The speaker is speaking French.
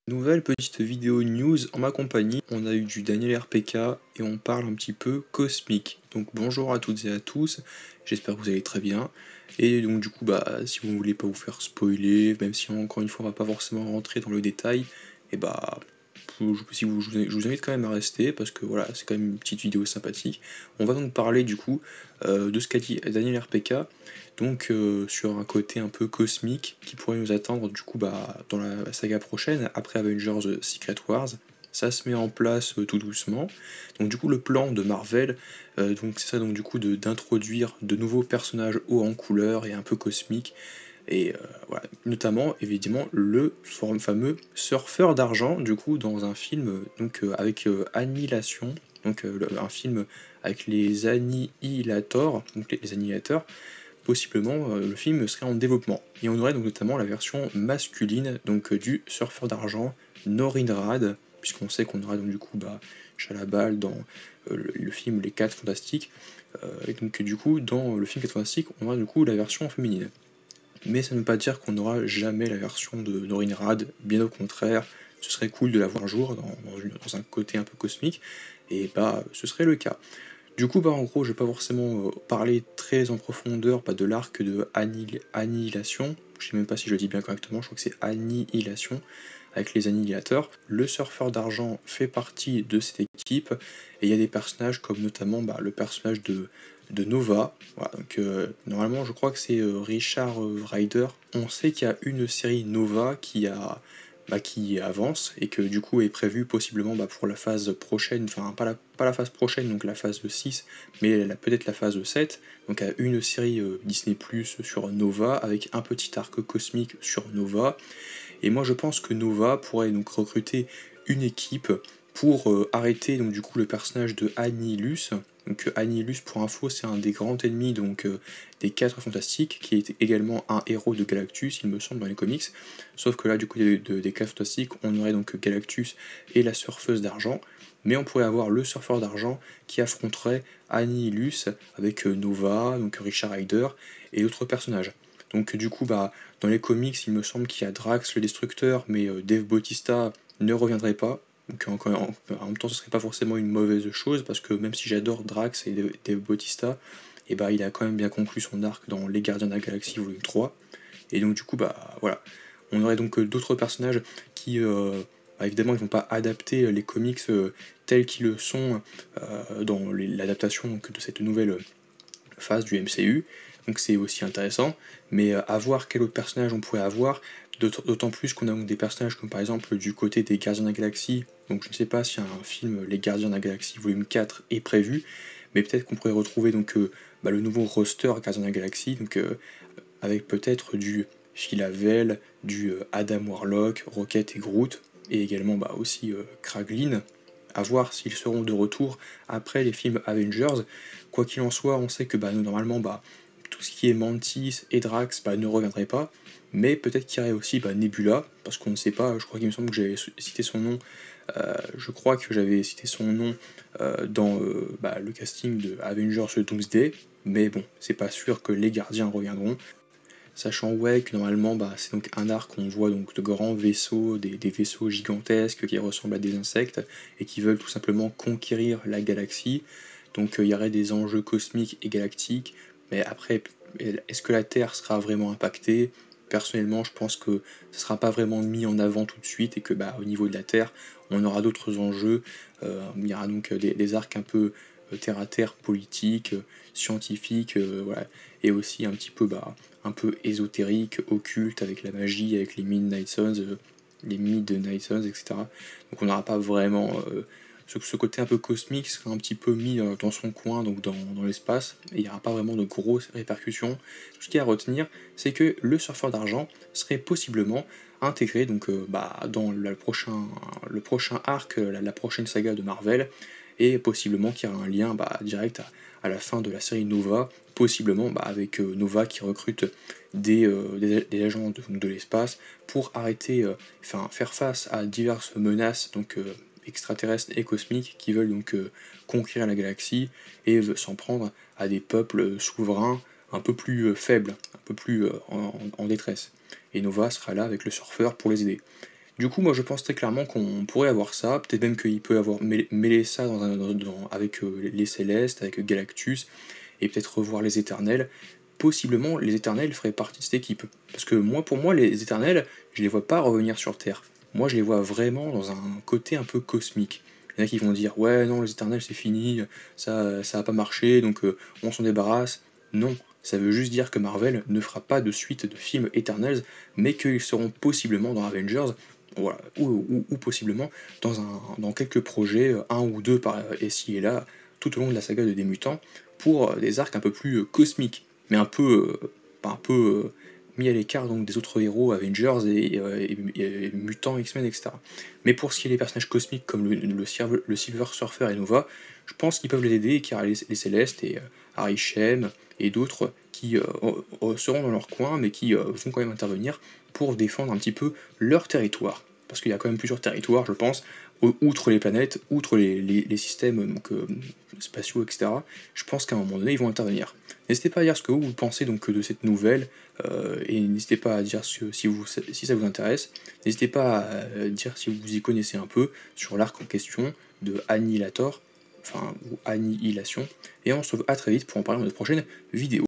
Nouvelle petite vidéo news en ma compagnie, on a eu du Daniel RPK et on parle un petit peu cosmique. Donc bonjour à toutes et à tous, j'espère que vous allez très bien. Et donc du coup si vous ne voulez pas vous faire spoiler, même si encore une fois on va pas forcément rentrer dans le détail, et je vous invite quand même à rester parce que voilà, c'est quand même une petite vidéo sympathique. On va donc parler du coup de ce qu'a dit Daniel RPK, donc sur un côté un peu cosmique qui pourrait nous attendre du coup dans la saga prochaine, après Avengers Secret Wars. Ça se met en place tout doucement. Donc du coup le plan de Marvel, donc c'est ça donc du coup d'introduire de nouveaux personnages hauts en couleur et un peu cosmiques. Et voilà, notamment évidemment le fameux surfeur d'argent du coup dans un film avec Annihilation, donc un film avec les Annihilators, donc les Annihilateurs. Possiblement le film serait en développement. Et on aurait donc notamment la version masculine donc du surfeur d'argent Norinrad, puisqu'on sait qu'on aura donc du coup Chalabal dans le film Les 4 Fantastiques. Et donc du coup dans le film 4 Fantastiques on aura du coup la version féminine. Mais ça ne veut pas dire qu'on n'aura jamais la version de Norinrad, bien au contraire, ce serait cool de la voir un jour dans un côté un peu cosmique, et ce serait le cas. Du coup, en gros, je vais pas forcément parler très en profondeur de l'arc de Annihilation. Je sais même pas si je le dis bien correctement, je crois que c'est Annihilation avec les annihilateurs. Le surfeur d'argent fait partie de cette équipe et il y a des personnages comme notamment le personnage de Nova. Voilà, donc normalement, je crois que c'est Richard Rider. On sait qu'il y a une série Nova qui avance et que du coup est prévu possiblement pour la phase prochaine, enfin pas la phase prochaine, donc la phase 6, mais peut-être la phase 7, donc à une série Disney Plus sur Nova, avec un petit arc cosmique sur Nova, et moi je pense que Nova pourrait donc recruter une équipe pour arrêter donc du coup le personnage de Annihilus. Donc Annihilus, pour info, c'est un des grands ennemis des 4 Fantastiques, qui est également un héros de Galactus, il me semble, dans les comics. Sauf que là, du coup, des 4 Fantastiques, on aurait donc Galactus et la surfeuse d'argent. Mais on pourrait avoir le surfeur d'argent qui affronterait Annihilus avec Nova, donc Richard Rider et d'autres personnages. Donc du coup, dans les comics, il me semble qu'il y a Drax le Destructeur, mais Dave Bautista ne reviendrait pas. Donc en même temps, ce serait pas forcément une mauvaise chose, parce que même si j'adore Drax et Dave Bautista, il a quand même bien conclu son arc dans Les Gardiens de la Galaxie volume 3. Et donc du coup, voilà. On aurait donc d'autres personnages qui, évidemment, ils vont pas adapter les comics tels qu'ils le sont dans l'adaptation de cette nouvelle phase du MCU, donc c'est aussi intéressant, mais à voir quel autre personnage on pourrait avoir, d'autant plus qu'on a donc des personnages comme par exemple du côté des Gardiens de la Galaxie, donc je ne sais pas si un film Les Gardiens de la Galaxie volume 4 est prévu, mais peut-être qu'on pourrait retrouver le nouveau roster Gardiens de la Galaxie, avec peut-être du Philavel, du Adam Warlock, Rocket et Groot, et également aussi Kraglin, à voir s'ils seront de retour après les films Avengers. Quoi qu'il en soit, on sait que normalement tout ce qui est Mantis et Drax ne reviendrait pas, mais peut-être qu'il y aurait aussi Nebula, parce qu'on ne sait pas, je crois qu'il me semble que j'avais cité son nom, dans le casting de Avengers Doomsday, mais bon, c'est pas sûr que les gardiens reviendront. Sachant que normalement c'est donc un arc où on voit donc de grands vaisseaux, des vaisseaux gigantesques qui ressemblent à des insectes et qui veulent tout simplement conquérir la galaxie. Donc il y aurait des enjeux cosmiques et galactiques, mais après, est-ce que la Terre sera vraiment impactée? Personnellement, je pense que ça ne sera pas vraiment mis en avant tout de suite et que au niveau de la Terre, on aura d'autres enjeux. Il y aura donc des arcs un peu terre à terre, politiques, scientifiques, voilà, et aussi un peu ésotérique, occulte, avec la magie, avec les Midnight Suns, les Midnight Suns, etc. Donc on n'aura pas vraiment ce côté un peu cosmique sera un petit peu mis dans son coin, donc dans l'espace, et il n'y aura pas vraiment de grosses répercussions. Tout ce qu'il y a à retenir, c'est que le surfeur d'argent serait possiblement intégré dans le prochain arc, la prochaine saga de Marvel, et possiblement qu'il y aura un lien direct à la fin de la série Nova, possiblement avec Nova qui recrute des agents de l'espace pour faire face à diverses menaces extraterrestres et cosmiques qui veulent conquérir la galaxie et s'en prendre à des peuples souverains un peu plus faibles, un peu plus en détresse. Et Nova sera là avec le surfeur pour les aider. Du coup, moi je pense très clairement qu'on pourrait avoir ça, peut-être même qu'il peut avoir mêlé ça avec les Célestes, avec Galactus, et peut-être revoir les Éternels. Possiblement, les Éternels feraient partie de cette équipe. Parce que moi, pour moi, les Éternels, je les vois pas revenir sur Terre. Moi, je les vois vraiment dans un côté un peu cosmique. Il y en a qui vont dire, ouais, non, les Éternels, c'est fini, ça a pas marché, donc on s'en débarrasse. Non, ça veut juste dire que Marvel ne fera pas de suite de films Eternals, mais qu'ils seront possiblement dans Avengers, voilà, ou possiblement dans quelques projets, un ou deux par ici et là, tout au long de la saga de des Mutants, pour des arcs un peu plus cosmiques, mais un peu, pas un peu mis à l'écart donc des autres héros, Avengers et Mutants, X-Men, etc. Mais pour ce qui est des personnages cosmiques comme le Silver Surfer et Nova, je pense qu'ils peuvent les aider, car les Célestes et Harry Shem et d'autres qui seront dans leur coin, mais qui vont quand même intervenir pour défendre un petit peu leur territoire. Parce qu'il y a quand même plusieurs territoires, je pense, outre les planètes, outre les systèmes donc, spatiaux, etc. Je pense qu'à un moment donné, ils vont intervenir. N'hésitez pas à dire ce que vous pensez donc de cette nouvelle, et n'hésitez pas à dire si ça vous intéresse. N'hésitez pas à dire si vous y connaissez un peu sur l'arc en question de Annihilator, enfin, ou Annihilation. Et on se retrouve à très vite pour en parler dans notre prochaine vidéo.